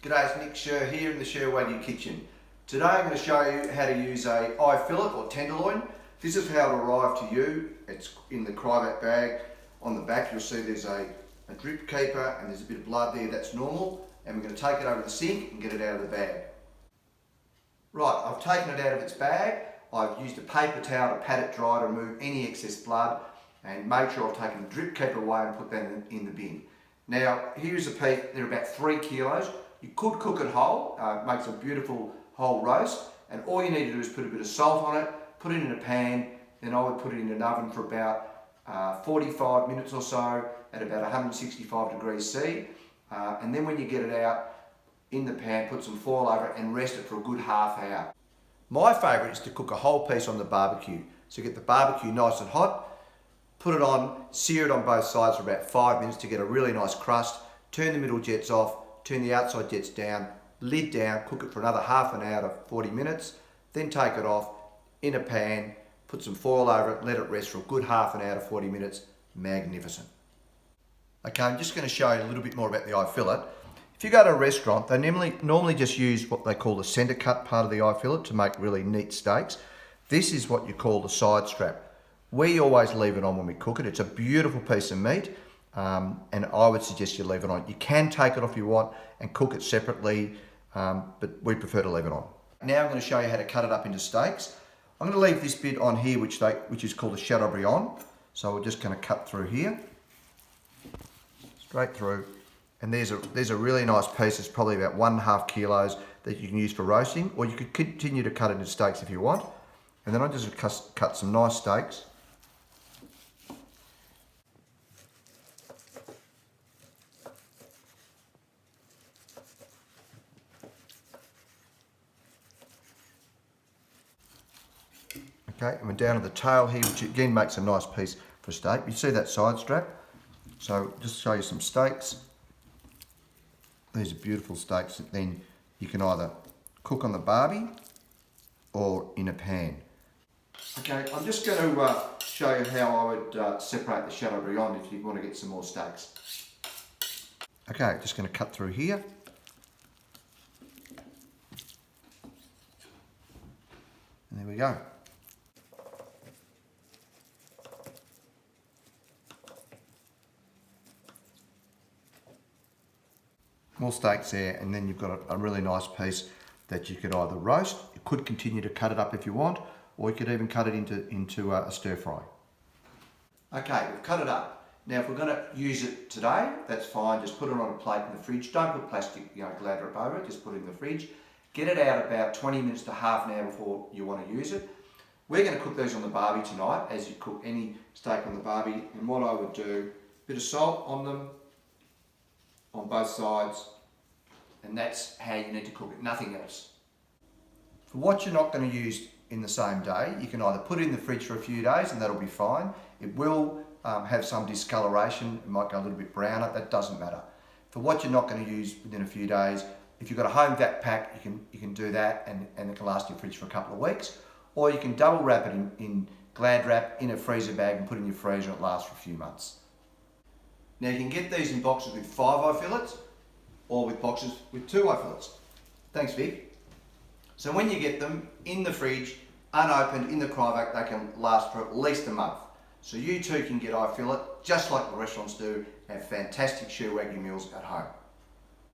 G'day, it's Nick Sher here in the SherWagyu kitchen. Today I'm going to show you how to use a eye fillet or tenderloin. This is how it arrived to you. It's in the cryovac bag. On the back you'll see there's a drip keeper and there's a bit of blood there, that's normal. And we're going to take it over to the sink and get it out of the bag. Right, I've taken it out of its bag. I've used a paper towel to pat it dry to remove any excess blood and make sure I've taken the drip keeper away and put that in the bin. Now here's a piece, they're about 3 kilos. You could cook it whole, it makes a beautiful whole roast, and all you need to do is put a bit of salt on it, put it in a pan, then I would put it in an oven for about 45 minutes or so at about 165 degrees C, and then when you get it out in the pan, put some foil over it and rest it for a good half hour. My favourite is to cook a whole piece on the barbecue, so get the barbecue nice and hot, put it on, sear it on both sides for about 5 minutes to get a really nice crust, turn the middle jets off, turn the outside jets down, lid down, cook it for another half an hour to 40 minutes, then take it off in a pan, put some foil over it, let it rest for a good half an hour to 40 minutes. Magnificent. Okay, I'm just going to show you a little bit more about the eye fillet. If you go to a restaurant, they normally just use what they call the centre cut part of the eye fillet to make really neat steaks. This is what you call the side strap. We always leave it on when we cook it. It's a beautiful piece of meat. And I would suggest you leave it on. You can take it off if you want and cook it separately, but we prefer to leave it on. Now I'm going to show you how to cut it up into steaks. I'm going to leave this bit on here which is called a Chateaubriand. So we're just going to cut through here, straight through, and there's a really nice piece. It's probably about 1.5 kilos that you can use for roasting, or you could continue to cut it into steaks if you want. And then I just cut some nice steaks. Okay, and we're down to the tail here, which again makes a nice piece for a steak. You see that side strap? So just show you some steaks. These are beautiful steaks that then you can either cook on the barbie or in a pan. Okay, I'm just going to show you how I would separate the Chateaubriand if you want to get some more steaks. Okay, just going to cut through here. And there we go. More steaks there, and then you've got a really nice piece that you could either roast, you could continue to cut it up if you want, or you could even cut it into a stir fry. Okay, we've cut it up. Now if we're going to use it today, that's fine, just put it on a plate in the fridge. Don't put plastic glad wrap over it, just put it in the fridge. Get it out about 20 minutes to half an hour before you want to use it. We're going to cook these on the barbie tonight, as you cook any steak on the barbie, and what I would do, a bit of salt on them, on both sides, and that's how you need to cook it, nothing else. For what you're not going to use in the same day, you can either put it in the fridge for a few days and that'll be fine. It will have some discoloration, it might go a little bit browner, that doesn't matter. For what you're not going to use within a few days, if you've got a home vac pack, you can do that and it can last in your fridge for a couple of weeks. Or you can double wrap it in glad wrap in a freezer bag and put it in your freezer and it lasts for a few months. Now you can get these in boxes with 5 eye fillets or with boxes with 2 eye fillets. Thanks Vic. So when you get them in the fridge, unopened, in the cryovac, they can last for at least a month. So you too can get eye fillet, just like the restaurants do, and have fantastic SherWagyu meals at home.